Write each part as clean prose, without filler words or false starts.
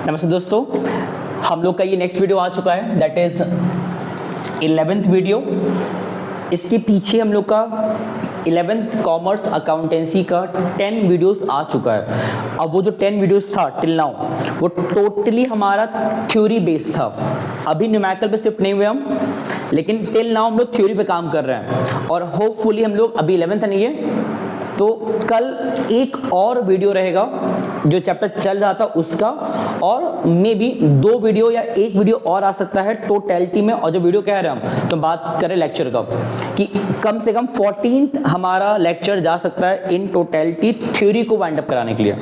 नमस्ते दोस्तों, हम लोग का ये नेक्स्ट वीडियो आ चुका है, दैट इज 11th वीडियो। इसके पीछे हम लोग का 11th कॉमर्स अकाउंटेंसी का 10 वीडियोस आ चुका है। अब वो जो 10 वीडियोस था टिल नाउ, वो टोटली हमारा थ्योरी बेस्ड था। अभी न्यूमेरिकल पे शिफ्ट नहीं हुए हम, लेकिन टिल नाउ हम लोग थ्योरी पे काम कर रहे हैं और होपफुली हम लोग अभी 11th नहीं है तो कल एक और वीडियो रहेगा जो चैप्टर चल रहा था उसका, और मे बी 2 वीडियो या 1 वीडियो और आ सकता है टोटलिटी में। और जो वीडियो कह रहे हैं हम तो बात करें लेक्चर का कि कम से कम 14th हमारा लेक्चर जा सकता है इन टोटलिटी थ्योरी को वाइंड अप कराने के लिए,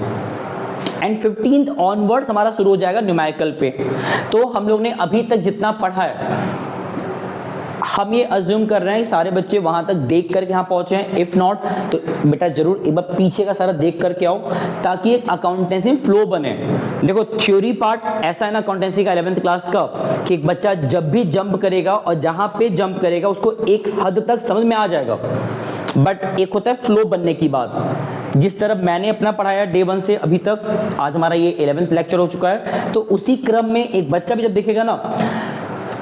एंड 15th ऑनवर्ड्स हमारा शुरू हो जाएगा न्यूमेरिकल पे। तो हम लोग ने अभी तक जितना पढ़ा है, हम ये अज्यूम कर रहे हैं कि सारे बच्चे वहां तक देख करके यहाँ पहुंचे हैं। इफ नॉट तो बेटा जरूर एक बार पीछे का सारा देख करके आओ, ताकि एक अकाउंटेंसी में फ्लो बने। देखो थ्योरी पार्ट ऐसा है ना अकाउंटेंसी का 11th क्लास का, कि एक बच्चा जब भी जंप करेगा और जहां पे जंप करेगा उसको एक हद तक समझ में आ जाएगा, बट एक होता है फ्लो बनने की बात। जिस तरह मैंने अपना पढ़ाया डे 1 से अभी तक, आज हमारा ये 11th लेक्चर हो चुका है, तो उसी क्रम में एक बच्चा भी जब देखेगा ना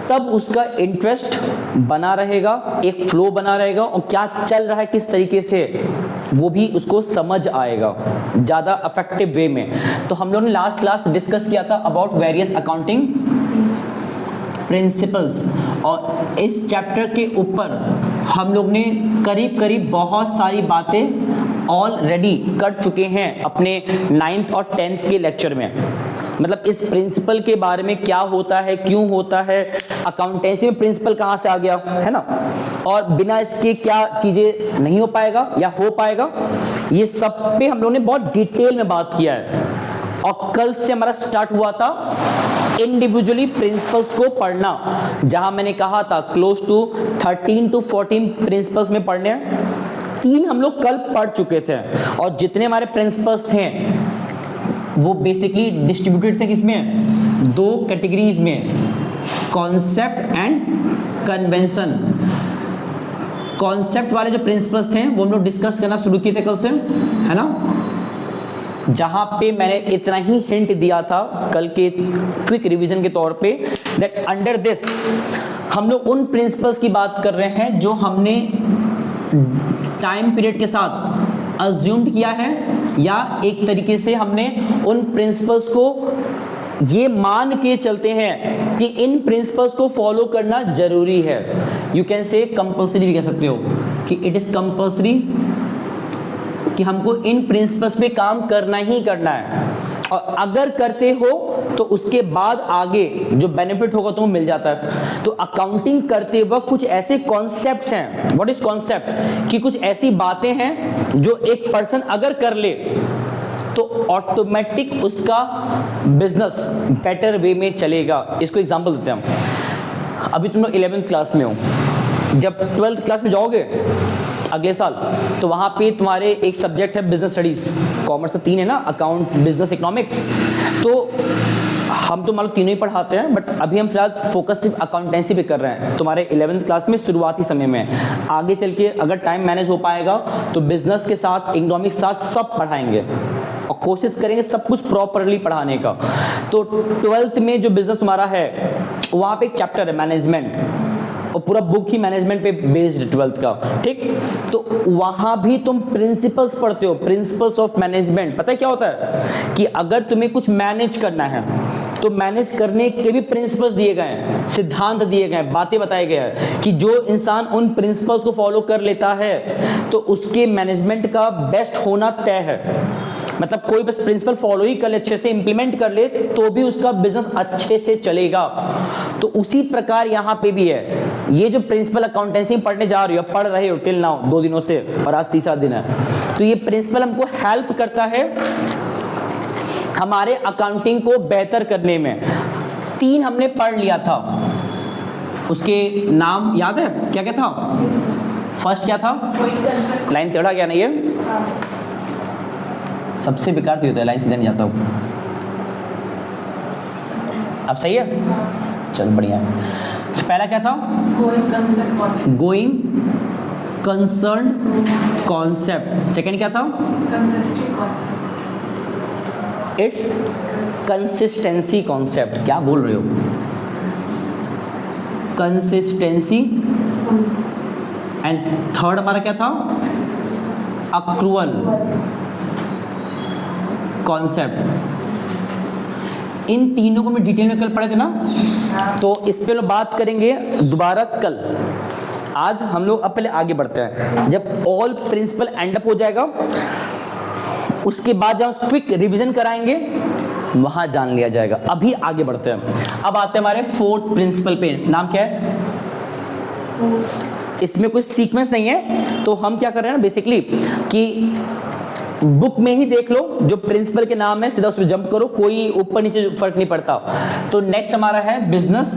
तब उसका इंटरेस्ट बना रहेगा, एक फ्लो बना रहेगा, और क्या चल रहा है किस तरीके से वो भी उसको समझ आएगा ज़्यादा अफेक्टिव वे में। तो हम लोगों ने लास्ट क्लास डिस्कस किया था अबाउट वेरियस अकाउंटिंग प्रिंसिपल्स, और इस चैप्टर के ऊपर हम लोग ने करीब करीब बहुत सारी बातें ऑलरेडी कर चुके हैं अपने 9th और 10th के लेक्चर में। मतलब इस प्रिंसिपल के बारे में क्या होता है, क्यों होता है, अकाउंटेंसी में प्रिंसिपल कहाँ से आ गया है ना, और बिना इसके क्या चीज़ें नहीं हो पाएगा या हो पाएगा, ये सब पे हम लोगों ने बहुत डिटेल में बात किया है। और कल से हमारा स्टार्ट हुआ था इंडिविजुअली प्रिंसिपल्स को पढ़ना, जहां मैंने कहा था क्लोज टू 13 to 14 प्रिंसिपल्स में पढ़ने हैं। 3 हम लोग कल पढ़ चुके थे, और जितने हमारे प्रिंसिपल्स थे वो बेसिकली डिस्ट्रीब्यूटेड थे किसमें, 2 कैटेगरीज में, कॉन्सेप्ट एंड कन्वेंशन। कॉन्सेप्ट वाले जो प्रिंसिपल्स थे वो हम लोग डिस्कस करना शुरू किए थे कल से, है ना, जहां पे मैंने इतना ही हिंट दिया था कल के क्विक रिवीजन के तौर पे, दैट अंडर दिस हम लोग उन प्रिंसिपल्स की बात कर रहे हैं जो हमने टाइम पीरियड के साथ अज्यूम्ड किया है, या एक तरीके से हमने उन प्रिंसिपल्स को ये मान के चलते हैं कि इन प्रिंसिपल्स को फॉलो करना जरूरी है। यू कैन से कंपल्सरी भी कह सकते हो कि इट इज कंपल्सरी, कि हमको इन प्रिंसिपल्स पे काम करना ही करना है, और अगर करते हो तो उसके बाद आगे जो बेनिफिट होगा तुम्हें मिल जाता है। तो अकाउंटिंग करते वक्त कुछ ऐसे कॉन्सेप्ट्स हैं, व्हाट इज कॉन्सेप्ट, कि कुछ ऐसी बातें हैं जो एक पर्सन अगर कर ले तो ऑटोमेटिक उसका बिजनेस बेटर वे में चलेगा। इसको एग्जांपल देते हैं हम। अभी तुम लोग 11th क्लास में हो, जब 12th क्लास में जाओगे अगले साल, तो वहाँ पे तुम्हारे एक सब्जेक्ट है बिजनेस स्टडीज। कॉमर्स का 3 है ना, अकाउंट, बिजनेस, इकोनॉमिक्स। तो हम तो मान लो तीनों ही पढ़ाते हैं, बट अभी हम फिलहाल फोकस सिर्फ अकाउंटेंसी पे कर रहे हैं तुम्हारे 11th क्लास में शुरुआती समय में। आगे चल के अगर टाइम मैनेज हो पाएगा तो बिजनेस के साथ, इकोनॉमिक्स के साथ सब पढ़ाएंगे, और कोशिश करेंगे सब कुछ प्रॉपरली पढ़ाने का। तो 12th में जो बिजनेस तुम्हारा है वहाँ पे एक चैप्टर है मैनेजमेंट, और पूरा बुक ही मैनेजमेंट पे बेस्ड 12th का, ठीक। तो वहां भी तुम प्रिंसिपल्स पढ़ते हो, प्रिंसिपल्स ऑफ मैनेजमेंट। पता है क्या होता है कि अगर तुम्हें कुछ मैनेज करना है तो मैनेज करने के भी प्रिंसिपल्स दिए गए हैं, सिद्धांत दिए गए हैं, बातें बताए गए हैं कि जो इंसान उन प्रिंसिपल्स को फॉलो कर लेता है तो उसके मैनेजमेंट का बेस्ट होना तय है। मतलब कोई बस प्रिंसिपल फॉलो ही कर ले, अच्छे से इंप्लीमेंट कर ले, तो भी उसका बिजनेस अच्छे से चलेगा। तो उसी प्रकार यहाँ पे भी है। ये जो प्रिंसिपल अकाउंटेंसी पढ़ने जा रही हो, पढ़ रहे हो टिल नाउ 2 दिनों से, और आज 3रा दिन है, तो ये प्रिंसिपल हमको हेल्प करता है हमारे अकाउंटिंग को बेहतर करने में। 3 हमने पढ़ लिया था, उसके नाम याद है क्या क्या था? फर्स्ट क्या था? लाइन टेढ़ा क्या नहीं है, सबसे बेकार तो होता है लाइन सीधा नहीं जाता हूँ। अब सही है, चलो बढ़िया है। तो पहला क्या था? Going concern concept. सेकंड क्या था? It's consistency concept. क्या बोल रहे हो? कंसिस्टेंसी। एंड थर्ड हमारा क्या था? Accrual concept. इन तीनों को मैं डिटेल में कल पढ़े थे ना, तो इस पे लोग बात करेंगे दोबारा कल। आज हम लोग अब पहले आगे बढ़ते हैं। जब ऑल प्रिंसिपल एंड अप हो जाएगा, उसके बाद जब क्विक रिवीजन कराएंगे वहां जान लिया जाएगा। अभी आगे बढ़ते हैं। अब आते हैं हमारे फोर्थ प्रिंसिपल पे। नाम क्या है? इसमें कोई सीक्वेंस नहीं है, तो हम क्या कर रहे हैं ना बेसिकली कि बुक में ही देख लो जो प्रिंसिपल के नाम है, सीधा उसमें जंप करो, कोई ऊपर नीचे फर्क नहीं पड़ता। तो नेक्स्ट हमारा है बिजनेस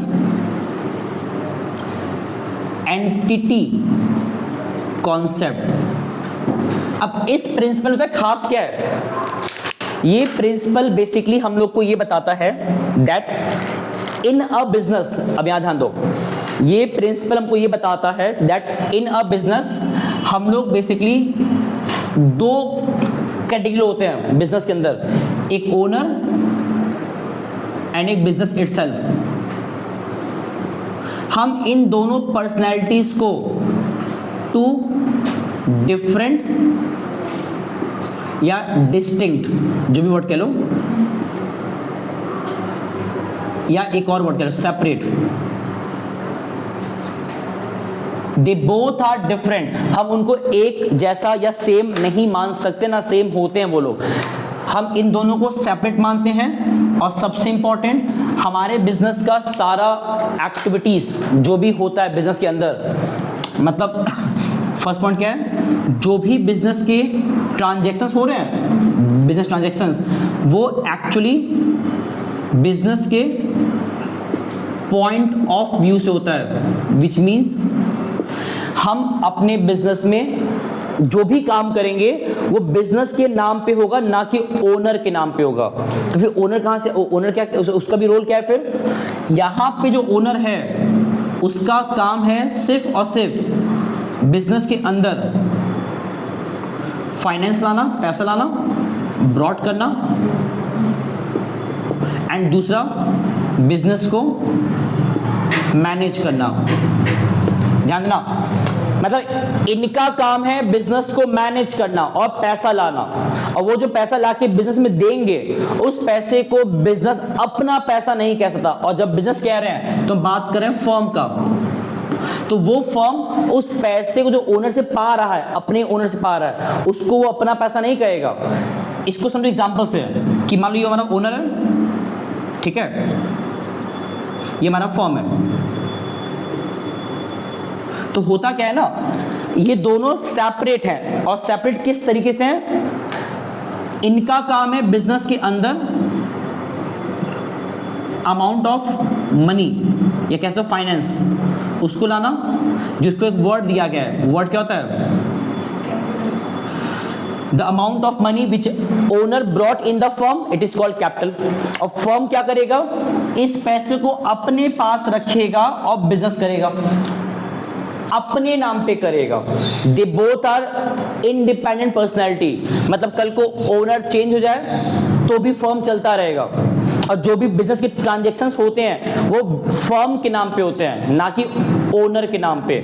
एंटिटी कॉन्सेप्ट। अब इस प्रिंसिपल में खास क्या है? ये प्रिंसिपल बेसिकली हम लोग को ये बताता है दैट इन अ बिजनेस, अब यहां ध्यान दो, ये प्रिंसिपल हमको ये बताता है दैट इन अ बिजनेस हम लोग बेसिकली दो कैटेगरी होते हैं बिजनेस के अंदर, एक ओनर एंड एक बिजनेस इटसेल्फ। हम इन दोनों पर्सनैलिटीज को टू डिफरेंट या डिस्टिंक्ट, जो भी वर्ड कह लो, या एक और वर्ड कह लो separate, they both are different. हम उनको एक जैसा या सेम नहीं मान सकते, ना सेम होते हैं वो लोग। हम इन दोनों को सेपरेट मानते हैं। और सबसे इंपॉर्टेंट, हमारे बिजनेस का सारा एक्टिविटीज जो भी होता है बिजनेस के अंदर, मतलब फर्स्ट पॉइंट क्या है? जो भी बिजनेस के ट्रांजैक्शंस हो रहे हैं, बिजनेस ट्रांजैक्शंस, वो एक्चुअली बिजनेस के पॉइंट ऑफ व्यू से होता है। विच मीन्स हम अपने बिजनेस में जो भी काम करेंगे वो बिजनेस के नाम पे होगा, ना कि ओनर के नाम पे होगा। तो फिर ओनर कहां से? ओनर क्या, उसका भी रोल क्या है? फिर यहां पे जो ओनर है उसका काम है सिर्फ और सिर्फ बिजनेस के अंदर फाइनेंस लाना, पैसा लाना, ब्रॉड करना, एंड दूसरा बिजनेस को मैनेज करना। ध्यान देना, मतलब इनका काम है बिजनेस को मैनेज करना और पैसा लाना, और वो जो पैसा लाके बिजनेस में देंगे उस पैसे को बिजनेस अपना पैसा नहीं कह सकता। और जब बिजनेस कह रहे हैं तो बात करें फर्म का, तो वो फर्म उस पैसे को जो ओनर से पा रहा है, अपने ओनर से पा रहा है, उसको वो अपना पैसा नहीं कहेगा। इसको समझो एग्जांपल से कि मान लो ये हमारा ओनर है, ठीक है, ये हमारा फर्म है। तो होता क्या है ना, ये दोनों सेपरेट हैं। और सेपरेट किस तरीके से हैं? इनका काम है बिजनेस के अंदर अमाउंट ऑफ मनी या कैसे तो फाइनेंस, उसको लाना, जिसको एक वर्ड दिया गया है। वर्ड क्या होता है? The amount of money which owner brought in the firm, it is called capital. और फर्म क्या करेगा? इस पैसे को अपने पास रखेगा और बिजनेस करेगा, अपने नाम पे करेगा। They both are independent personality. मतलब कल को ओनर चेंज हो जाए तो भी फर्म चलता रहेगा, और जो भी बिजनेस के ट्रांजैक्शंस होते हैं वो फर्म के नाम पे होते हैं, ना कि ओनर के नाम पे।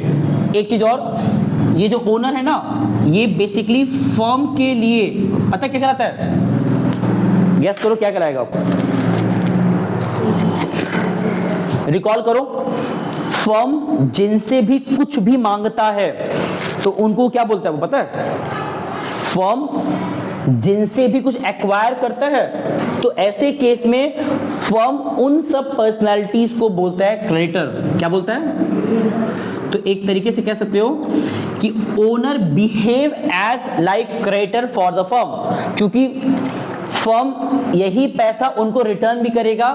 एक चीज और, ये जो ओनर है ना, ये बेसिकली फर्म के लिए पता क्या कहलाता है? गैस करो क्या कहलाएगा? रिकॉल करो। फर्म जिनसे भी कुछ भी मांगता है तो उनको क्या बोलता है वो पता है? फर्म जिनसे भी कुछ एक्वायर करता है तो ऐसे केस में फर्म उन सब पर्सनालिटीज को बोलता है क्रेडिटर। क्या बोलता है? तो एक तरीके से कह सकते हो कि owner behave as like creditor for the firm, क्योंकि फर्म यही पैसा उनको रिटर्न भी करेगा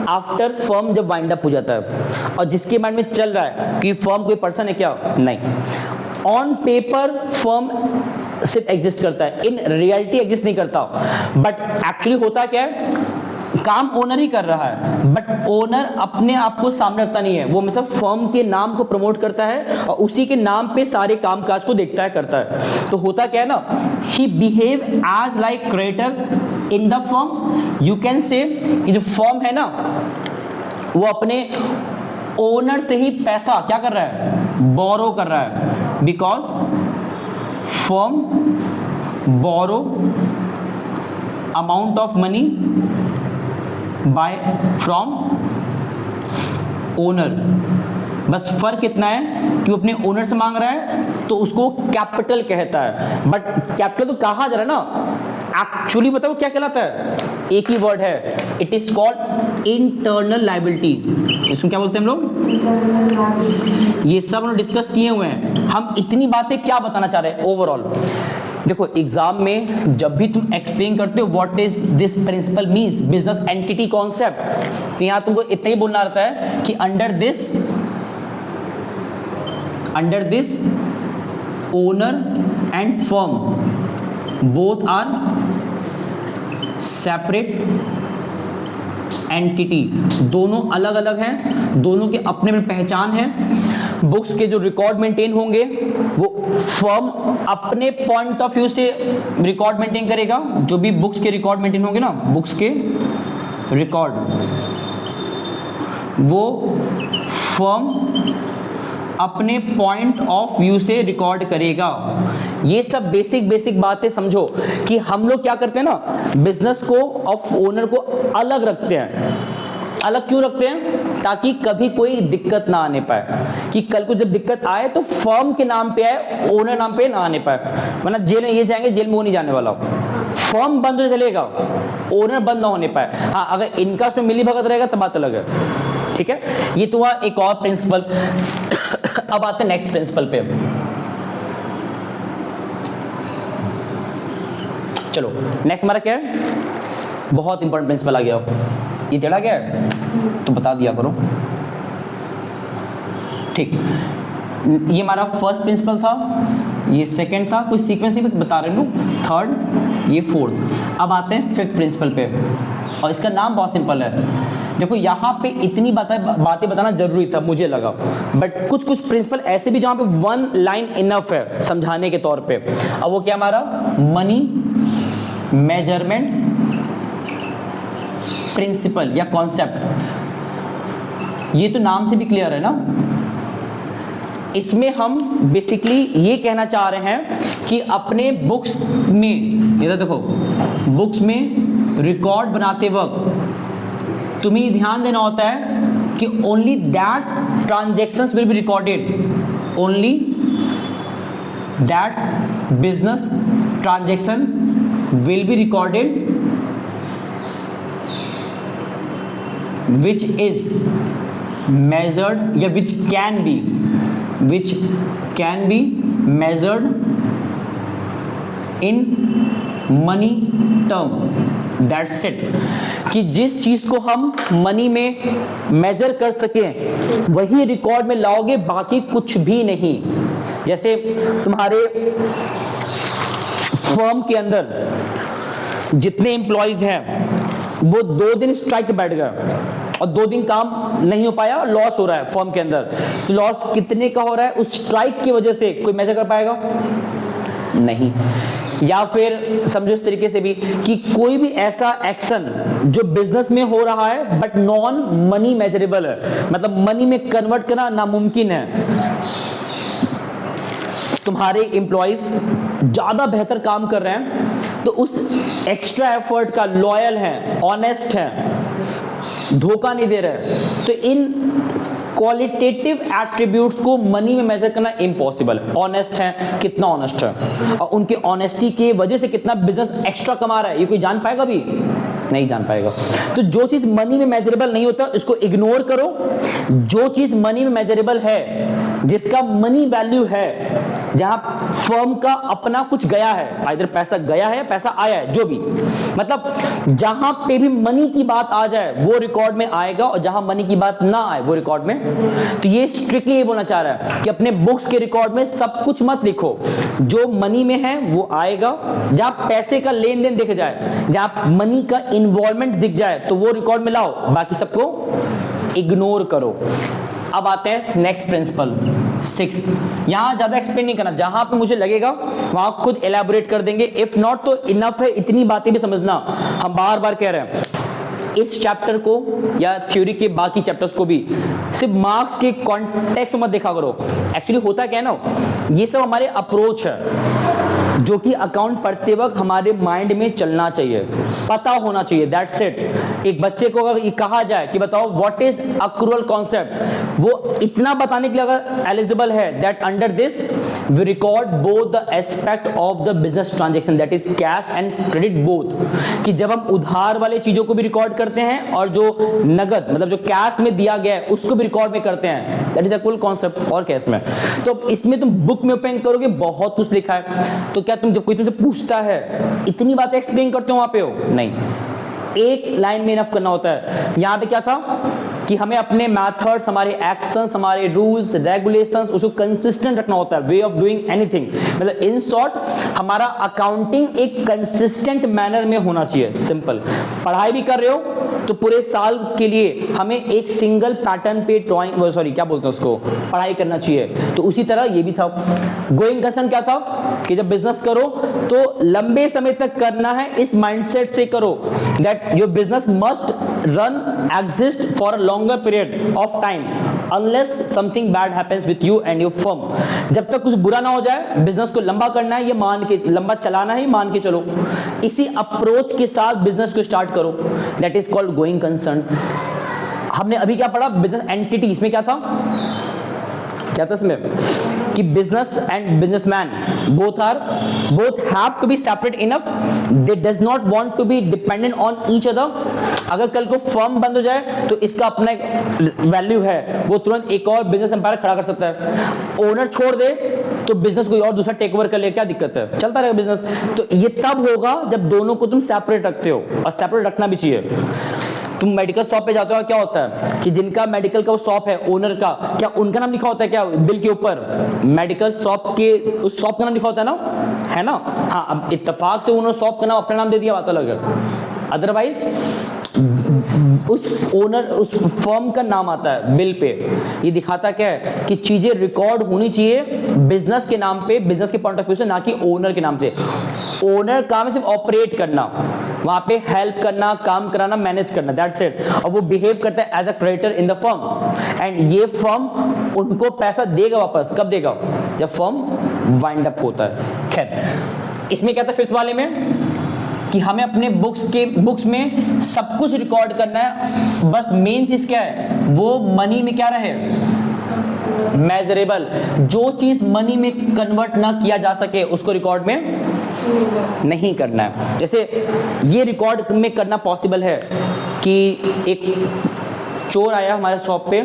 आफ्टर फर्म जब वाइंड अप हो जाता है। और जिसके माइंड में चल रहा है कि फर्म कोई पर्सन है क्या? नहीं, ऑन पेपर फर्म सिर्फ एग्जिस्ट करता है, इन रियलिटी एग्जिस्ट नहीं करता। बट एक्चुअली होता क्या है? काम ओनर ही कर रहा है, बट ओनर अपने आप को सामने रखता नहीं है, वो हमेशा फर्म के नाम को प्रमोट करता है और उसी के नाम पे सारे कामकाज को देखता है, करता है। तो होता क्या है ना, he behave as like creditor in the firm, you can say कि जो फर्म है ना वो अपने ओनर से ही पैसा क्या कर रहा है, बोरो कर रहा है, because firm borrow amount of money by from owner. बस फर्क इतना है कि वो अपने ओनर से मांग रहा है तो उसको कैपिटल कहता है, बट कैपिटल तो कहा जा रहा है ना, एक्चुअली बताओ क्या कहलाता है, एक ही वर्ड है, it is called internal liability. इसको क्या बोलते हैं हम लोग, ये सब हम डिस्कस किए हुए हैं। हम इतनी बातें क्या बताना चाह रहे हैं ओवरऑल, देखो एग्जाम में जब भी तुम एक्सप्लेन करते हो what is this principle means, business entity concept, तो यहां तुमको इतना ही बोलना रहता है कि under this owner and firm both are separate entity, दोनों अलग अलग हैं, दोनों के अपने में पहचान है। बुक्स के जो रिकॉर्ड मेंटेन होंगे वो फर्म अपने पॉइंट ऑफ व्यू से रिकॉर्ड मेंटेन करेगा, जो भी बुक्स के रिकॉर्ड मेंटेन होंगे ना, बुक्स के रिकॉर्ड वो फर्म अपने पॉइंट ऑफ व्यू से रिकॉर्ड करेगा। ये सब बेसिक बातें समझो कि हम लोग क्या करते हैं ना, बिजनेस को और ओनर को अलग रखते हैं। अलग क्यों रखते हैं, ताकि कभी कोई दिक्कत ना आने पाए, कि कल को जब दिक्कत आए तो फर्म के नाम पे आए, ओनर नाम पे ना आने पाए। वरना जेल में ये जाएंगे, जेल में वो नहीं जाने वाला, फर्म बंद हो चलेगा, ओनर बंद ना होने पाए। हाँ, अगर इनका उसमें मिली भगत रहेगा तब बात अलग है, ठीक है। ये तो हुआ एक और प्रिंसिपल। अब आते हैं नेक्स्ट प्रिंसिपल पे। चलो नेक्स्ट हमारा क्या है, बहुत इंपॉर्टेंट प्रिंसिपल आ गया। ये टेढ़ा क्या है तो बता दिया करो, ठीक। ये हमारा फर्स्ट प्रिंसिपल था, ये सेकंड था, कोई सीक्वेंस नहीं बता रहे हूँ, थर्ड, ये फोर्थ। अब आते हैं फिफ्थ प्रिंसिपल पे, और इसका नाम बहुत सिंपल है। देखो यहाँ पे इतनी बातें बताना जरूरी था मुझे लगा, बट कुछ प्रिंसिपल ऐसे भी जहाँ पे वन लाइन इनफ है समझाने के तौर पे। अब वो क्या हमारा, मनी मेजरमेंट प्रिंसिपल या कॉन्सेप्ट। ये तो नाम से भी क्लियर है ना, इसमें हम बेसिकली ये कहना चाह रहे हैं कि अपने बुक्स में, ये देखो बुक्स में रिकॉर्ड बनाते वक्त तुम्हें ध्यान देना होता है कि only that transactions will be recorded, only that business transaction will be recorded which is measured या which can be measured in money term, that's it। कि जिस चीज को हम मनी में मेजर कर सकें वही रिकॉर्ड में लाओगे, बाकी कुछ भी नहीं। जैसे तुम्हारे फर्म के अंदर जितने एम्प्लॉयज हैं वो 2 दिन स्ट्राइक बैठ गए और 2 दिन काम नहीं हो पाया, लॉस हो रहा है फर्म के अंदर, तो लॉस कितने का हो रहा है उस स्ट्राइक की वजह से कोई मेजर कर पाएगा नहीं। या फिर समझो इस तरीके से भी कि कोई भी ऐसा एक्शन जो बिजनेस में हो रहा है बट नॉन मनी मेजरेबल है, मतलब मनी में कन्वर्ट करना नामुमकिन है। तुम्हारे एम्प्लॉइज ज्यादा बेहतर काम कर रहे हैं तो उस एक्स्ट्रा एफर्ट का लॉयल हैं, ऑनेस्ट हैं, धोखा नहीं दे रहे, तो इन क्वालिटेटिव एट्रीब्यूट्स को मनी में मेजर करना इम्पॉसिबल है। ऑनेस्ट हैं, कितना ऑनेस्ट है, और उनके ऑनेस्टी की वजह से कितना बिजनेस एक्स्ट्रा कमा रहा है, ये कोई जान पाएगा भी नहीं जान पाएगा। तो जो चीज मनी में मेजरेबल नहीं होता उसको इग्नोर करो, जो चीज मनी में मेजरेबल है, जिसका मनी वैल्यू है, जहां फर्म का अपना कुछ गया है, आइदर पैसा गया है, पैसा आया है, जो भी, मतलब जहां पे भी मनी की बात आ जाए वो रिकॉर्ड में आएगा, और जहां मनी की बात ना आए वो रिकॉर्ड में। तो ये स्ट्रिक्टली ये बोलना चाह रहा है कि अपने बुक्स के रिकॉर्ड में सब कुछ मत लिखो, जो मनी में है वो आएगा, जहां पैसे का लेन देन दिख जाए, जहां मनी का इन्वॉल्वमेंट दिख जाए तो वो रिकॉर्ड में लाओ, बाकी सबको इग्नोर करो। अब आते हैं नेक्स्ट प्रिंसिपल, सिक्स्थ। यहाँ ज्यादा एक्सप्लेन नहीं करना, जहां पे मुझे लगेगा वहां खुद एलैबोरेट कर देंगे। इफ नॉट तो इनफ है, इतनी बातें भी समझना। हम बार बार कह रहे हैं इस चैप्टर को या थ्योरी के बाकी चैप्टर्स को भी सिर्फ मार्क्स के कॉन्टेक्स्ट में मत देखा करो। एक्चुअली होता क्या है ना, ये सब हमारे अप्रोच है जो कि अकाउंट पढ़ते वक्त हमारे माइंड में चलना चाहिए, पता होना चाहिए, दैट्स इट। एक बच्चे को अगर ये कहा जाए कि बताओ व्हाट इज अक्रूअल कॉन्सेप्ट, वो इतना बताने के लिए अगर एलिजिबल है that under this we record both the aspect of the business transaction that is cash and credit both, कि जब हम उधार वाले चीजों को भी रिकॉर्ड करते हैं और जो नगद मतलब जो कैश में दिया गया है उसको भी रिकॉर्ड में करते हैं, दैट इज अक्रूअल कॉन्सेप्ट और कैश में। तो इसमें तुम बुक में ओपन करोगे बहुत कुछ लिखा है, तो क्या तुम जब कोई तुमसे पूछता है इतनी बातें एक्सप्लेन करते हो वहां पे हो? नहीं, एक लाइन में इनफ करना होता है। यहां पे क्या था कि हमें अपने मेथड्स, हमारे एक्शंस, हमारे रूल्स रेगुलेशंस उसको कंसिस्टेंट रखना होता है, वे ऑफ डूइंग एनीथिंग। मतलब इन शॉर्ट हमारा अकाउंटिंग एक कंसिस्टेंट मैनर में होना चाहिए। सिंपल, पढ़ाई भी कर रहे हो तो पूरे साल के लिए हमें एक सिंगल पैटर्न पे ड्राइंग सॉरी क्या बोलते हैं उसको, पढ़ाई करना चाहिए। तो उसी तरह ये भी था। गोइंग कंसर्न क्या था कि जब बिजनेस करो तो लंबे समय तक करना है, इस माइंडसेट से करो that your business must run exist for a longer period of time unless something bad happens with you and your firm. जब तक कुछ बुरा ना हो जाए, बिजनेस को लंबा करना है, ये मान के लंबा चलाना है, मान के चलो। इसी अप्रोच के साथ बिजनेस को स्टार्ट करो, that is called going concern. हमने अभी क्या पढ़ा, बिजनेस एंटिटी। इसमें क्या था इसमें कि business and businessman both have to be separate enough, they does not want to be dependent on each other. अगर कल को फर्म बंद हो जाए तो इसका अपना एक वैल्यू है, वो तुरंत एक और बिजनेस एम्पायर खड़ा कर सकता है। ओनर छोड़ दे तो बिजनेस कोई और दूसरा टेक ओवर कर ले, क्या दिक्कत है, चलता रहेगा बिजनेस। तो ये तब होगा जब दोनों को तुम सेपरेट रखते हो, और सेपरेट रखना भी चाहिए। तुम मेडिकल शॉप पे जाते हो, क्या होता है कि जिनका मेडिकल का वो शॉप है, ओनर का, क्या उनका नाम लिखा होता है क्या बिल के ऊपर? मेडिकल शॉप के उस शॉप का नाम लिखा होता है ना, है ना? हाँ, अब इत्तेफाक से उन्होंने शॉप का नाम अपना नाम दे दिया, बात अलग है। अदरवाइज उस ओनर, उस फर्म का नाम आता है बिल पे। ये दिखाता क्या है कि चीजें रिकॉर्ड होनी चाहिए बिजनेस के नाम पे, बिजनेस के पॉइंट ऑफ व्यू से, ना कि ओनर के नाम से। ओनर काम है सिर्फ ऑपरेट करना, वहां पे हेल्प करना, काम कराना, मैनेज करना, दैट्स इट। और वो बिहेव करता है as a creditor in the firm, and ये फर्म उनको पैसा देगा वापस। कब देगा? जब फर्म वाइंड अप होता है। खैर, इसमें क्या था फिफ्थ वाले में कि हमें अपने बुक्स में सब कुछ रिकॉर्ड करना है, बस मेन चीज क्या है, वो मनी में क्या रहे, मेजरेबल। जो चीज मनी में कन्वर्ट ना किया जा सके उसको रिकॉर्ड में नहीं करना है। जैसे ये रिकॉर्ड में करना पॉसिबल है कि एक चोर आया हमारे शॉप पे,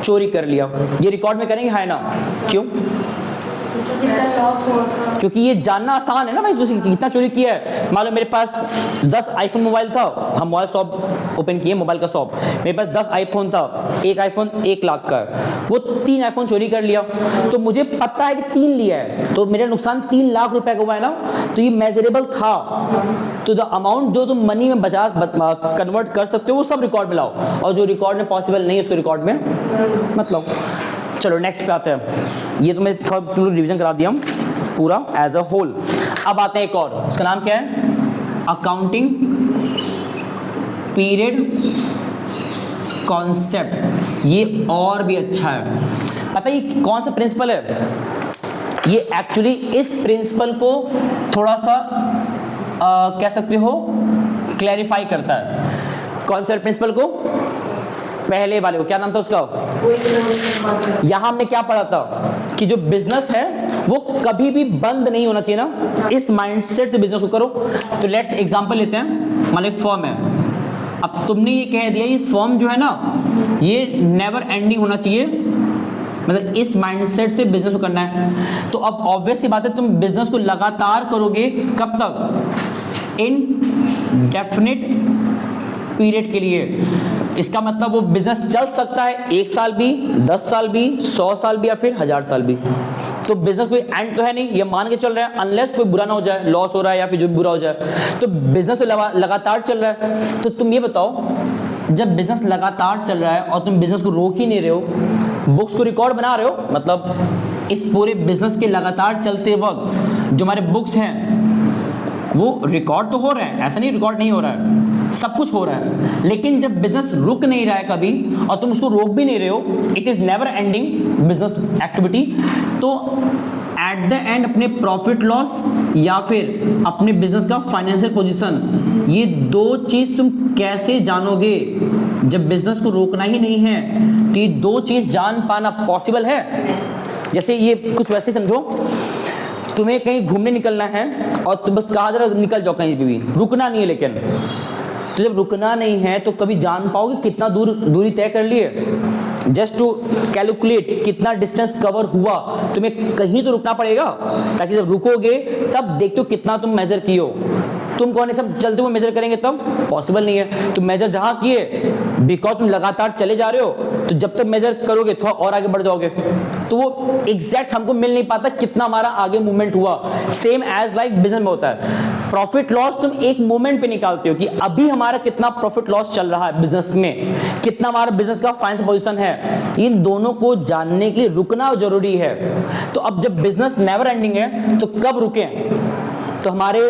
चोरी कर लिया, ये रिकॉर्ड में करेंगे, है ना? क्यों? क्योंकि ये जानना आसान है ना भाई, कितना चोरी किया है। मान लो मेरे पास 10 आईफोन मोबाइल था, हम मोबाइल शॉप ओपन किए, मोबाइल का शॉप, मेरे पास 10 आईफोन था, एक आईफोन 1 लाख का है, वो 3 आईफोन चोरी कर लिया, तो मुझे पता है कि 3 लिया है, तो मेरा नुकसान 3 लाख रुपए का हुआ है ना, तो ये मेजरेबल था। तो द अमाउंट जो तुम मनी में बचा कन्वर्ट कर सकते हो वो सब रिकॉर्ड में लाओ, और जो रिकॉर्ड में पॉसिबल नहीं है उसको रिकॉर्ड में मत लाओ। चलो नेक्स्ट पे आते हैं। ये तो मैं थोड़ा रिवीजन करा दिया हम पूरा एज अ होल। अब आते हैं एक और, उसका नाम क्या है, अकाउंटिंग पीरियड कॉन्सेप्ट। ये और भी अच्छा है। पता है ये कौन सा प्रिंसिपल है? ये एक्चुअली इस प्रिंसिपल को थोड़ा सा कह सकते हो क्लैरिफाई करता है। कौन सा प्रिंसिपल को? पहले वाले को क्या नाम था उसका? यहां हमने क्या पढ़ा था कि जो बिजनेस है वो कभी भी बंद नहीं होना चाहिए ना, इस माइंडसेट से बिजनेस को करो। तो लेट्स एग्जांपल लेते हैं, मान लो एक फर्म है, अब तुमने ये कह दिया ये फर्म जो है ना ये नेवर एंडिंग होना चाहिए, मतलब इस माइंडसेट से बिजनेस को करना है। तो अब ऑब्वियस सी बात है तुम बिजनेस को लगातार करोगे, कब तक? इनडेफिनिट पीरियड के लिए। इसका मतलब वो बिजनेस चल सकता है 1 साल भी, 10 साल भी, 100 साल भी, या फिर 1000 साल भी। तो बिजनेस कोई एंड तो है नहीं, ये मान के चल रहा है, अनलेस कोई बुरा ना हो जाए, लॉस हो रहा है या फिर जो बुरा हो जाए, तो बिजनेस तो लगातार चल रहा है। तो तुम ये बताओ, जब बिजनेस लगातार चल रहा है और तुम बिजनेस को रोक ही नहीं रहे हो, बुक्स को रिकॉर्ड बना रहे हो, मतलब इस पूरे बिजनेस के लगातार चलते वक्त जो हमारे बुक्स हैं वो रिकॉर्ड तो हो रहे हैं, ऐसा नहीं रिकॉर्ड नहीं हो रहा है, सब कुछ हो रहा है, लेकिन जब बिजनेस रुक नहीं रहा है कभी और तुम उसको रोक भी नहीं रहे हो, it is never ending business activity, तो एट द एंड अपने प्रॉफिट लॉस या फिर अपने बिजनेस का फाइनेंशियल पोजीशन, ये दो चीज तुम कैसे जानोगे जब बिजनेस को रोकना ही नहीं है? तो ये दो चीज जान पाना पॉसिबल है। जैसे ये कुछ वैसे समझो, तुम्हें कहीं घूमने निकलना है और तुम बस कहा जरा निकल जाओ कहीं भी, रुकना नहीं है, लेकिन तो जब रुकना नहीं है तो कभी जान पाओगे कितना दूरी तय कर लिए? जस्ट टू कैलकुलेट कितना डिस्टेंस कवर हुआ, तुम्हें कहीं तो रुकना पड़ेगा, ताकि जब रुकोगे तब देखते हो कितना तुम मेजर किए हो। तुम कौन है सब चलते हुए मेजर करेंगे तब? पॉसिबल नहीं है। तुम मेजर जहां किए, बिकॉज तुम लगातार चले जा रहे हो, तो जब तक मेजर करोगे थोड़ा और आगे बढ़ जाओगे, तो वो एग्जैक्ट हमको मिल नहीं पाता कितना हमारा आगे मूवमेंट हुआ। सेम एज लाइक बिजनेस में होता है, प्रॉफिट लॉस तुम एक मोमेंट पे निकालते हो कि अभी हमारा कितना प्रॉफिट लॉस चल रहा है बिजनेस में, कितना हमारा बिजनेस का फाइनेंशियल पोजीशन है। इन दोनों को जानने के लिए रुकना जरूरी है। तो अब जब बिजनेस नेवर एंडिंग है तो कब रुकें? तो हमारे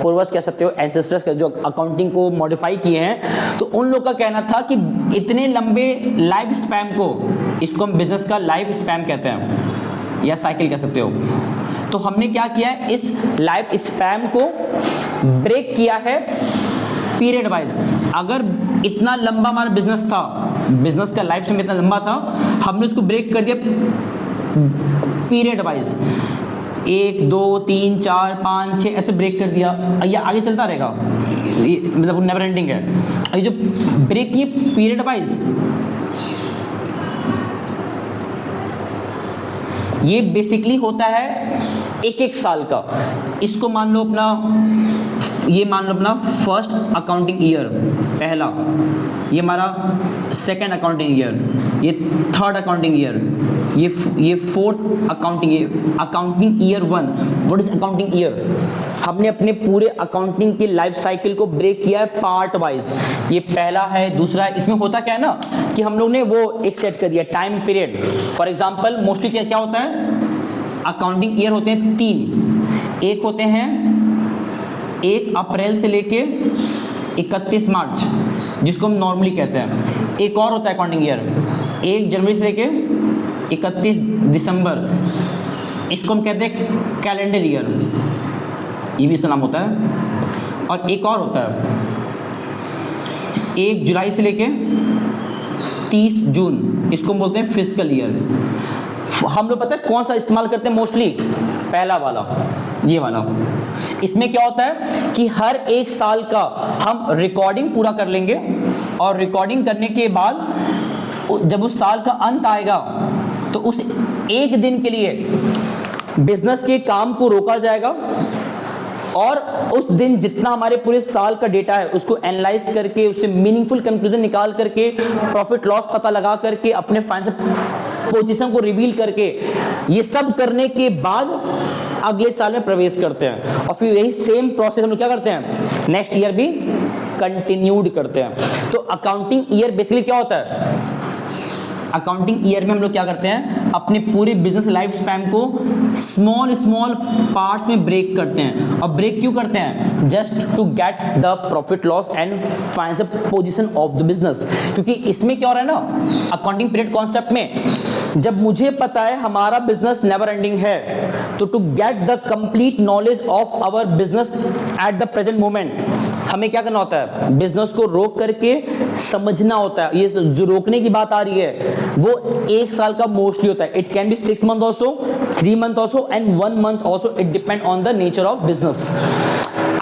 पूर्वज कह सकते हो, एंसेस्टर्स जो अकाउंटिंग को मॉडिफाई किए हैं, तो उन लोग का कहना था कि इतने लंबे लाइफ स्पैन को, इसको हम बिजनेस का लाइफ स्पैन कहते हैं या साइकिल कह सकते हो। तो हमने क्या किया है, इस लाइफ स्पैन को ब्रेक किया है पीरियड वाइज। अगर इतना लंबा हमारा बिजनेस था, बिजनेस का लाइफ स्पैन इतना लंबा था, हमने उसको ब्रेक कर दिया पीरियड वाइज, 1 2 3 4 5 6 ऐसे ब्रेक कर दिया, ये आगे चलता रहेगा, मतलब नेवर एंडिंग है। ये जो ब्रेक किए पीरियड वाइज, ये बेसिकली होता है एक साल का। इसको मान लो अपना, ये मान लो अपना फर्स्ट अकाउंटिंग ईयर पहला, ये हमारा सेकंड अकाउंटिंग ईयर, ये थर्ड अकाउंटिंग ईयर, ये fourth accounting year 1। What is accounting year? हमने अपने पूरे अकाउंटिंग की लाइफ साइकिल को ब्रेक किया है पार्ट वाइज। ये पहला है, दूसरा है। इसमें होता क्या है ना कि हम लोग ने वो एक सेट कर दिया time period. For example mostly क्या होता है, अकाउंटिंग ईयर होते हैं 3। एक होते हैं 1 अप्रैल से लेके 31 मार्च, जिसको हम नॉर्मली कहते हैं। एक और होता है अकाउंटिंग ईयर 1 जनवरी से लेके 31 दिसंबर, इसको हम कहते हैं कैलेंडर ईयर, ये भी इसका नाम होता है। और एक और होता है 1 जुलाई से लेके 30 जून, इसको हम बोलते हैं फिस्कल ईयर। हम लोग पता है कौन सा इस्तेमाल करते हैं मोस्टली? पहला वाला, ये वाला। इसमें क्या होता है कि हर एक साल का हम रिकॉर्डिंग पूरा कर लेंगे, और रिकॉर्डिंग करने के बाद जब उस साल का अंत आएगा तो उस एक दिन के लिए बिजनेस के काम को रोका जाएगा, और उस दिन जितना हमारे पूरे साल का डेटा है उसको एनालाइज करके, उससे मीनिंगफुल कंक्लूजन निकाल करके, प्रॉफिट लॉस पता लगा करके, अपने फाइनेंशियल पोजीशन को रिवील करके, ये सब करने के बाद अगले साल में प्रवेश करते हैं। और फिर यही सेम प्रोसेस हम लोग क्या करते हैं, नेक्स्ट ईयर भी कंटिन्यूड करते हैं। तो अकाउंटिंग ईयर बेसिकली क्या होता है? अकाउंटिंग ईयर में हम लोग क्या करते हैं, अपने पूरे बिजनेस लाइफ स्पैन को स्मॉल पार्ट्स में ब्रेक करते हैं। और ब्रेक क्यों करते हैं? Just to get the profit loss and financial position of the business. क्योंकि इसमें क्या हो रहा है ना, अकाउंटिंग पीरियड कॉन्सेप्ट में, जब मुझे पता है हमारा बिजनेस नेवर एंडिंग है, तो to get the complete knowledge of our business at the present moment, हमें क्या करना होता है, बिजनेस को रोक करके समझना होता है। ये जो रोकने की बात आ रही है वो 1 साल का मोस्टली होता है। It can be 6 month also, 3 month also and 1 month also, it depend on the nature of business.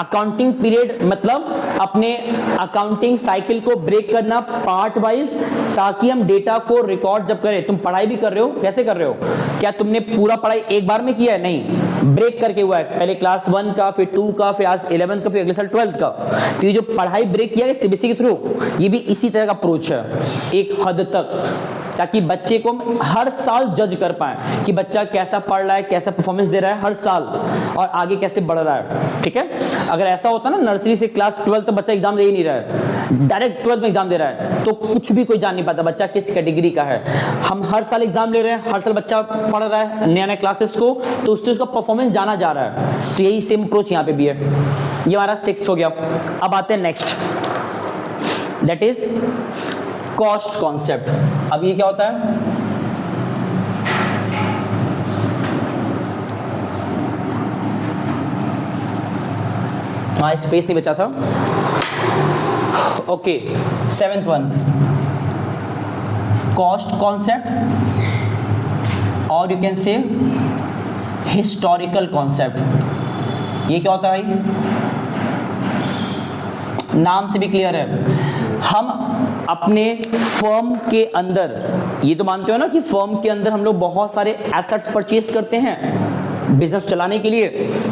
Accounting period मतलब अपने अकाउंटिंग साइकिल को ब्रेक करना पार्ट वाइज, ताकि हम डेटा को रिकॉर्ड जब करें। तुम पढ़ाई भी कर रहे हो, कैसे कर रहे हो? क्या तुमने पूरा पढ़ाई एक बार में किया है? नहीं, ब्रेक करके हुआ है। पहले क्लास 1 का, फिर 2 का, फिर आज 11th का, फिर अगले साल 12th का। तो ये जो पढ़ाई ब्रेक किया है सीबीएसई के थ्रू, ये भी इसी तरह का अप्रोच है एक हद तक। ताकि बच्चे को हम हर साल जज कर पाए कि बच्चा कैसा पढ़ रहा है, कैसा परफॉर्मेंस दे रहा है हर साल और आगे कैसे बढ़ रहा है। ठीक है, अगर ऐसा होता ना नर्सरी से क्लास 12 तक बच्चा एग्जाम दे ही नहीं रहा है, डायरेक्ट 12 में एग्जाम दे रहा है, तो कुछ भी कोई जान नहीं पाता बच्चा किस कैटेगरी का है। हम हर साल एग्जाम ले रहे हैं, हर साल बच्चा पढ़ रहा है नया नया क्लासेस को, तो उससे उसका परफॉर्मेंस जाना जा रहा है। तो यही सेम अप्रोच यहाँ पे भी है। ये हमारा 6th हो गया। अब आते हैं next, that is cost concept. अब ये क्या होता है, हाँ स्पेस नहीं बचा था। Okay, 7th one, cost concept और you can say historical concept. ये क्या होता है भाई, नाम से भी क्लियर है। हम अपने फर्म के अंदर, ये तो मानते हो ना कि फर्म के अंदर हम लोग बहुत सारे एसेट्स परचेज करते हैं बिजनेस चलाने के लिए,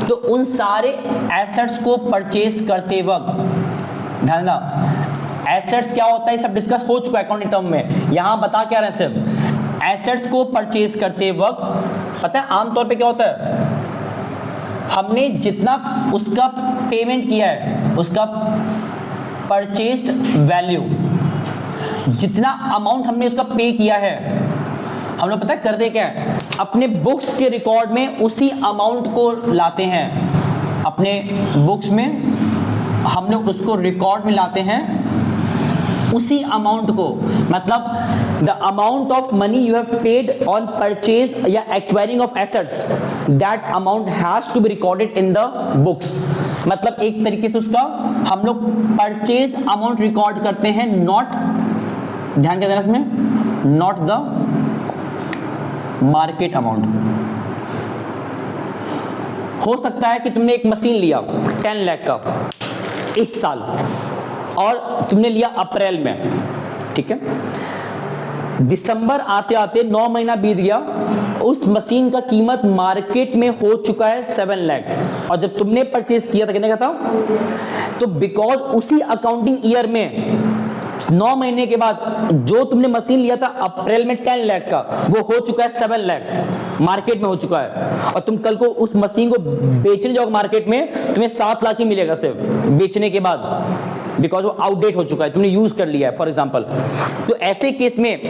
तो उन सारे एसेट्स को परचेज करते वक्त ध्यान देना, एसेट्स क्या होता है सब डिस्कस हो चुका है अकाउंटिंग टर्म में। यहां बता क्या रहे हैं सिर्फ, एसेट्स को परचेज करते वक्त पता है आमतौर पे क्या होता है, हमने जितना उसका पेमेंट किया है, उसका परचेज्ड वैल्यू, जितना अमाउंट हमने उसका पे किया है, हम लोग पता है करते क्या है, अपने बुक्स के रिकॉर्ड में उसी अमाउंट को लाते हैं। अपने बुक्स में हम लोग उसको रिकॉर्ड में लाते हैं, उसी अमाउंट को, मतलब the amount of money you have paid on purchase या acquiring of assets, that amount has to be recorded in the books. मतलब एक तरीके से उसका हम लोग परचेज अमाउंट रिकॉर्ड करते हैं, नॉट, ध्यान क्या देना इसमें, नॉट द मार्केट अमाउंट। हो सकता है कि तुमने एक मशीन लिया 10 लाख का इस साल और तुमने लिया अप्रैल में, ठीक है, दिसंबर आते आते 9 महीना बीत गया, उस मशीन का कीमत मार्केट में हो चुका है 7 लाख और जब तुमने परचेज किया था कितने का था, तो बिकॉज उसी अकाउंटिंग ईयर में 9 महीने के बाद जो तुमने मशीन लिया था अप्रैल में 10 लाख का, वो हो चुका है 7 लाख मार्केट में हो चुका है, और तुम कल को उस मशीन को बेचने जाओगे मार्केट में, तुम्हें 7 लाख ही मिलेगा सिर्फ बेचने के बाद, बिकॉज वो आउटडेट हो चुका है, तुमने यूज कर लिया है फॉर एग्जांपल। तो ऐसे केस में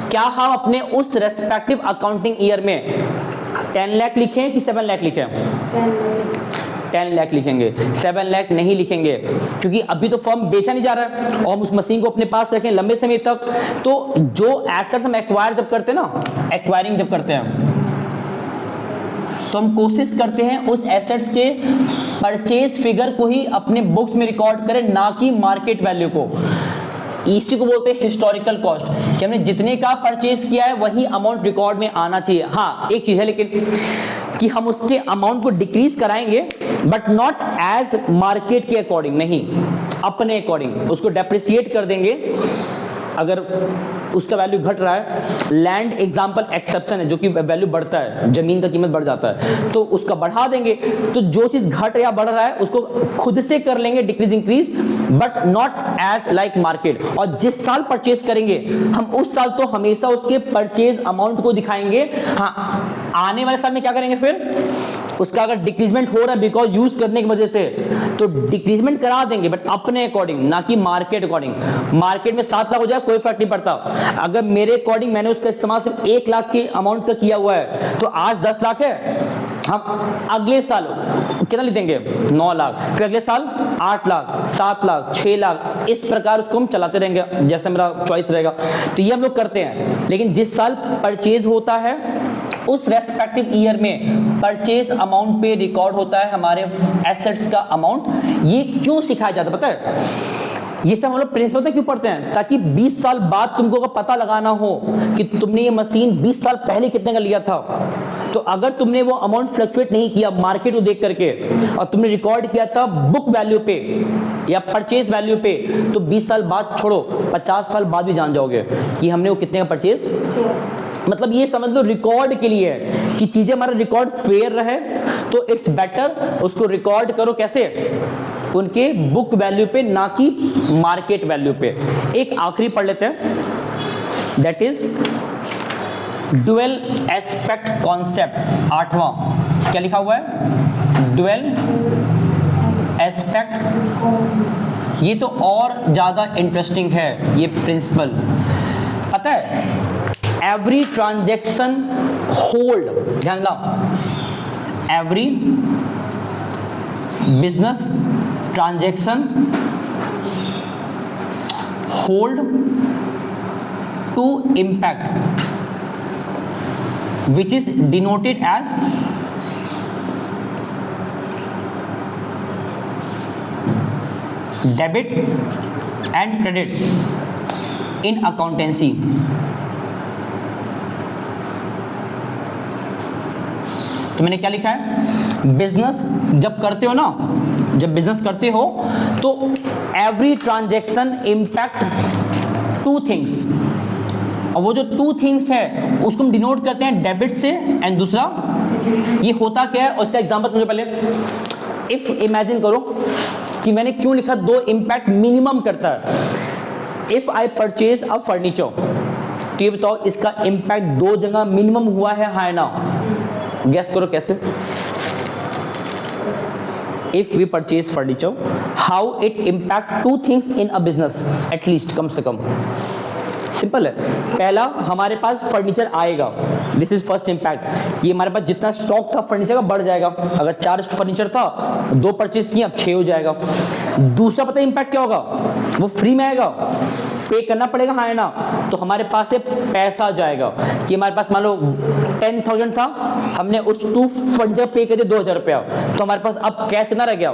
क्या हम अपने उस रेस्पेक्टिव अकाउंटिंग ईयर में 10 लाख लिखें कि 7 लाख लिखें? 10 लाख लिखेंगे, 7 लाख नहीं लिखेंगे, क्योंकि अभी तो फर्म बेचा नहीं जा रहा है और हम उस मशीन को अपने पास रखें लंबे समय तक। तो जो एसेट्स हम एक्वायर जब करते हैं ना, एक्वायरिंग जब करते हैं, तो हम कोशिश करते हैं उस एसेट्स के परचेज फिगर को ही अपने बुक्स में रिकॉर्ड करें, ना कि मार्केट वैल्यू को। इसी को बोलते हैं हिस्टोरिकल कॉस्ट, कि हमने जितने का परचेज किया है वही अमाउंट रिकॉर्ड में आना चाहिए। हाँ एक चीज है लेकिन, कि हम उसके अमाउंट को डिक्रीज कराएंगे, बट नॉट एज मार्केट के अकॉर्डिंग, नहीं, अपने अकॉर्डिंग उसको डेप्रिसिएट कर देंगे अगर उसका वैल्यू घट रहा है। लैंड एग्जांपल एक्सेप्शन है, जो कि वैल्यू बढ़ता है, जमीन का कीमत बढ़ जाता है, तो उसका बढ़ा देंगे। तो जो चीज घट या बढ़ रहा है उसको खुद से कर लेंगे decrease increase, but not as like market. और जिस साल परचेज करेंगे हम उस साल तो हमेशा उसके परचेज अमाउंट को दिखाएंगे। हाँ, आने वाले साल में क्या करेंगे फिर, उसका अगर डिक्रीजमेंट हो रहा है बिकॉज यूज करने की वजह से, तो डिक्रीजमेंट करा देंगे, बट अपने अकॉर्डिंग, ना कि मार्केट अकॉर्डिंग। मार्केट में 7 लाख हो जाए कोई फर्क नहीं पड़ता, अगर मेरे अकॉर्डिंग मैंने उसका इस्तेमाल सिर्फ 1 लाख के अमाउंट का किया हुआ है, तो आज 10 लाख है, हम अगले साल कितना लिख देंगे, 9 लाख, फिर अगले साल 8 लाख, 7 लाख, 6 लाख, इस प्रकार उसको हम चलाते रहेंगे जैसे मेरा चॉइस रहेगा। तो ये हम लोग करते हैं, लेकिन जिस साल परचेज होता है उस रेस्पेक्टिव ईयर में परचेज अमाउंट पे रिकॉर्ड होता है हमारे एसेट्स का अमाउंट। ये क्यों सिखाया जाता है पता है, ये सब हम लोग प्रिंसिपल क्यों पढ़ते हैं, ताकि 20 साल बाद तुमको अगर पता लगाना हो कि तुमने ये मशीन 20 साल पहले कितने का लिया था, तो अगर तुमने वो अमाउंट फ्लक्चुएट नहीं किया मार्केट को देख करके और तुमने रिकॉर्ड किया था बुक वैल्यू पे या परचेज वैल्यू पे, तो 20 साल बाद छोड़ो 50 साल बाद भी जान जाओगे कि हमने वो कितने का परचेज। मतलब ये समझ लो रिकॉर्ड के लिए है कि चीजें हमारा रिकॉर्ड फेयर रहे, तो इट्स बेटर उसको रिकॉर्ड करो कैसे, उनके बुक वैल्यू पे, ना कि मार्केट वैल्यू पे। एक आखिरी पढ़ लेते हैं, that is dual aspect concept. 8वां क्या लिखा हुआ है? Dual aspect. ये तो और ज्यादा इंटरेस्टिंग है ये प्रिंसिपल। पता है एवरी ट्रांजैक्शन होल्ड, ध्यान ला, every business transaction hold to impact which is denoted as debit and credit in accountancy। तो मैंने क्या लिखा है? बिजनेस जब करते हो ना, जब बिजनेस करते हो तो every transaction impact two things, और वो जो टू थिंग्स है उसको हम डिनोट करते हैं डेबिट से, एंड दूसरा ये होता क्या है, और इसका एग्जांपल समझो पहले। इफ इमेजिन करो कि मैंने क्यों लिखा दो इम्पैक्ट मिनिमम करता है। If I purchase a furniture, तो ये बताओ इसका इम्पैक्ट दो जगह मिनिमम हुआ है, हाँ ना? गेस करो कैसे? If we purchase furniture, how it impact two things in a business, at least, कम से कम। सिंपल है, पहला हमारे पास फर्नीचर आएगा, दिस इज फर्स्ट इम्पैक्ट। ये हमारे पास जितना स्टॉक था फर्नीचर का बढ़ जाएगा। अगर 4 फर्नीचर था, 2 परचेज किए, अब 6 हो जाएगा। दूसरा पता है इम्पैक्ट क्या होगा? वो फ्री में आएगा, पे करना पड़ेगा, हाँ है ना? तो हमारे पास से पैसा जाएगा कि हमारे पास मान लो 10,000 था, हमने उस 2 फर्नीचर पे कर दिया 2,000 रुपया, तो हमारे पास अब कैश कितना रह गया?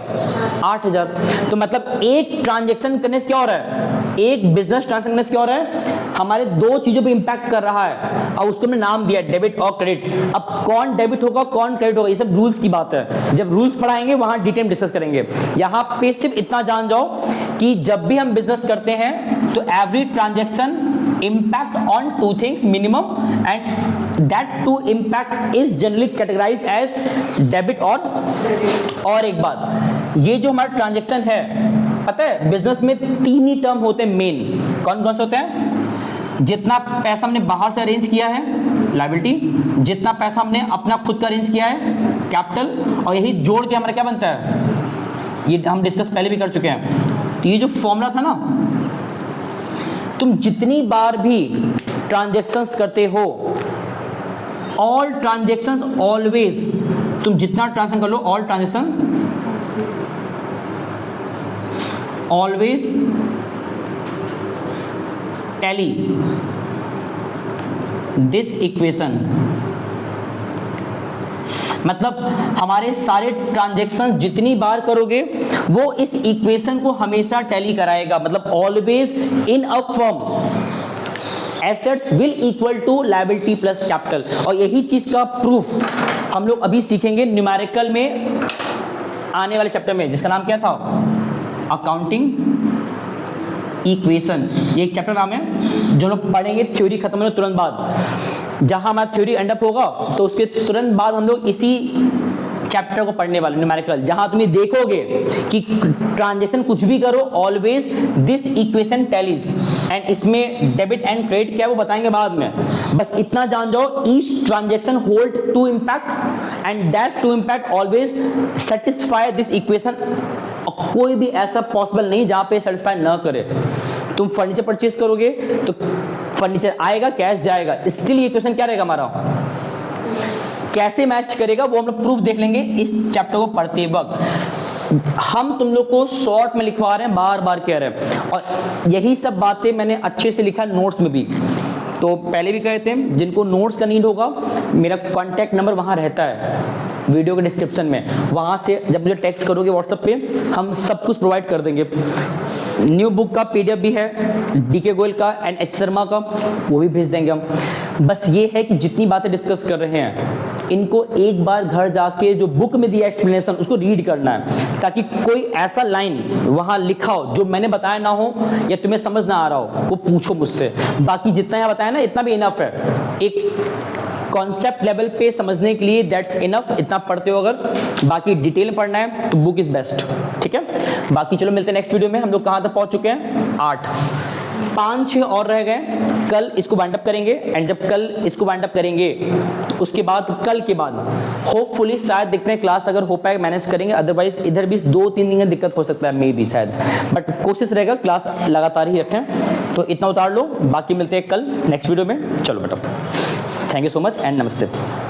8,000। तो मतलब एक ट्रांजेक्शन करने से क्या हो रहा है? एक बिजनेस ट्रांजेक्शन करने से क्या हो रहा है? हमारे दो चीजों पे इंपैक्ट कर रहा है, और उसको हमने नाम दिया डेबिट और क्रेडिट। अब कौन डेबिट होगा कौन क्रेडिट होगा, ये सब रूल्स की बात है, जब रूल्स पढ़ाएंगे वहां डिटेल डिस्कस करेंगे। यहां पे सिर्फ इतना जान जाओ कि जब भी हम बिजनेस करते हैं तो every transaction impact on two things minimum, and that two impact is generally categorized as debit और एक बात, ये जो हमारा ट्रांजैक्शन है, पता है बिजनेस में 3 ही टर्म होते हैं मेन। कौन कौन से होते हैं? जितना पैसा हमने बाहर से अरेंज किया है लायबिलिटी, जितना पैसा हमने अपना खुद का अरेंज किया है कैपिटल, और यही जोड़ के हमारा क्या बनता है, ये हम डिस्कस पहले भी कर चुके हैं। तो ये जो फॉर्मूला था ना, तुम जितनी बार भी ट्रांजैक्शंस करते हो, ऑल ट्रांजैक्शंस ऑलवेज, तुम जितना ट्रांजैक्शन कर लो, all transaction always tally this equation. मतलब हमारे सारे ट्रांजैक्शन जितनी बार करोगे वो इस इक्वेशन को हमेशा टैली कराएगा। मतलब always in a firm assets will equal to liability plus capital. और यही चीज का प्रूफ हम लोग अभी सीखेंगे न्यूमेरिकल में आने वाले चैप्टर में, जिसका नाम क्या था? Accounting equation. ये एक चैप्टर नाम है जो लोग पढ़ेंगे थ्योरी खत्म होने तुरंत बाद। जहां हमारा थ्योरी एंड अप होगा तो उसके तुरंत बाद हम लोग इसी चैप्टर को पढ़ने वाले न्यूमेरिकल, जहां तुम्हें देखोगे कि ट्रांजैक्शन कुछ भी करो always this equation tallies, and इसमें डेबिट एंड क्रेडिट क्या है वो बताएंगे बाद में। बस इतना जान जाओ, each transaction hold to impact and that two impact always satisfy this equation. कोई भी ऐसा पॉसिबल नहीं जहां पे सेटिस्फाई ना करे। तुम फर्नीचर परचेज करोगे तो फर्नीचर आएगा, कैश जाएगा, स्टिल ये क्वेश्चन क्या रहेगा हमारा, कैसे मैच करेगा वो हम लोग प्रूफ देख लेंगे इस चैप्टर को पढ़ते वक्त। हम तुम लोग को शॉर्ट में लिखवा रहे हैं, बार बार कह रहे हैं, और यही सब बातें मैंने अच्छे से लिखा नोट्स में भी। तो पहले भी कहे थे जिनको नोट्स का नीड होगा, मेरा कॉन्टैक्ट नंबर वहाँ रहता है वीडियो के डिस्क्रिप्शन में, वहाँ से जब मुझे टेक्स्ट करोगे व्हाट्सएप पे, हम सब कुछ प्रोवाइड कर देंगे। न्यू बुक का पीडीएफ भी है, डीके गोयल का एंड एच शर्मा का, वो भी भेज देंगे हम। बस ये है कि जितनी बातें डिस्कस कर रहे हैं इनको एक बार घर जाके जो बुक में दिया एक्सप्लेनेशन उसको रीड करना है, ताकि कोई ऐसा लाइन वहाँ लिखा हो जो मैंने बताया ना हो या तुम्हें समझ ना आ रहा हो, वो पूछो मुझसे। बाकी जितना यहाँ बताया ना इतना भी इनफ है, एक कॉन्सेप्ट लेवल पे समझने के लिए दैट्स इनफ। इतना पढ़ते हो अगर, बाकी डिटेल में पढ़ना है तो बुक इज बेस्ट। ठीक है, बाकी चलो मिलते हैं नेक्स्ट वीडियो में। हम लोग कहाँ तक पहुँच चुके हैं? 8। 5-6 और रह गए, कल इसको वाइंड अप करेंगे, एंड जब कल इसको वाइंड अप करेंगे उसके बाद कल के बाद होपफुली शायद देखते हैं क्लास अगर हो पाए मैनेज करेंगे, अदरवाइज इधर भी 2-3 दिन का दिक्कत हो सकता है मे बी शायद, बट कोशिश रहेगा क्लास लगातार ही रखें। तो इतना उतार लो, बाकी मिलते हैं कल नेक्स्ट वीडियो में। चलो बेटा, thank you so much and नमस्ते।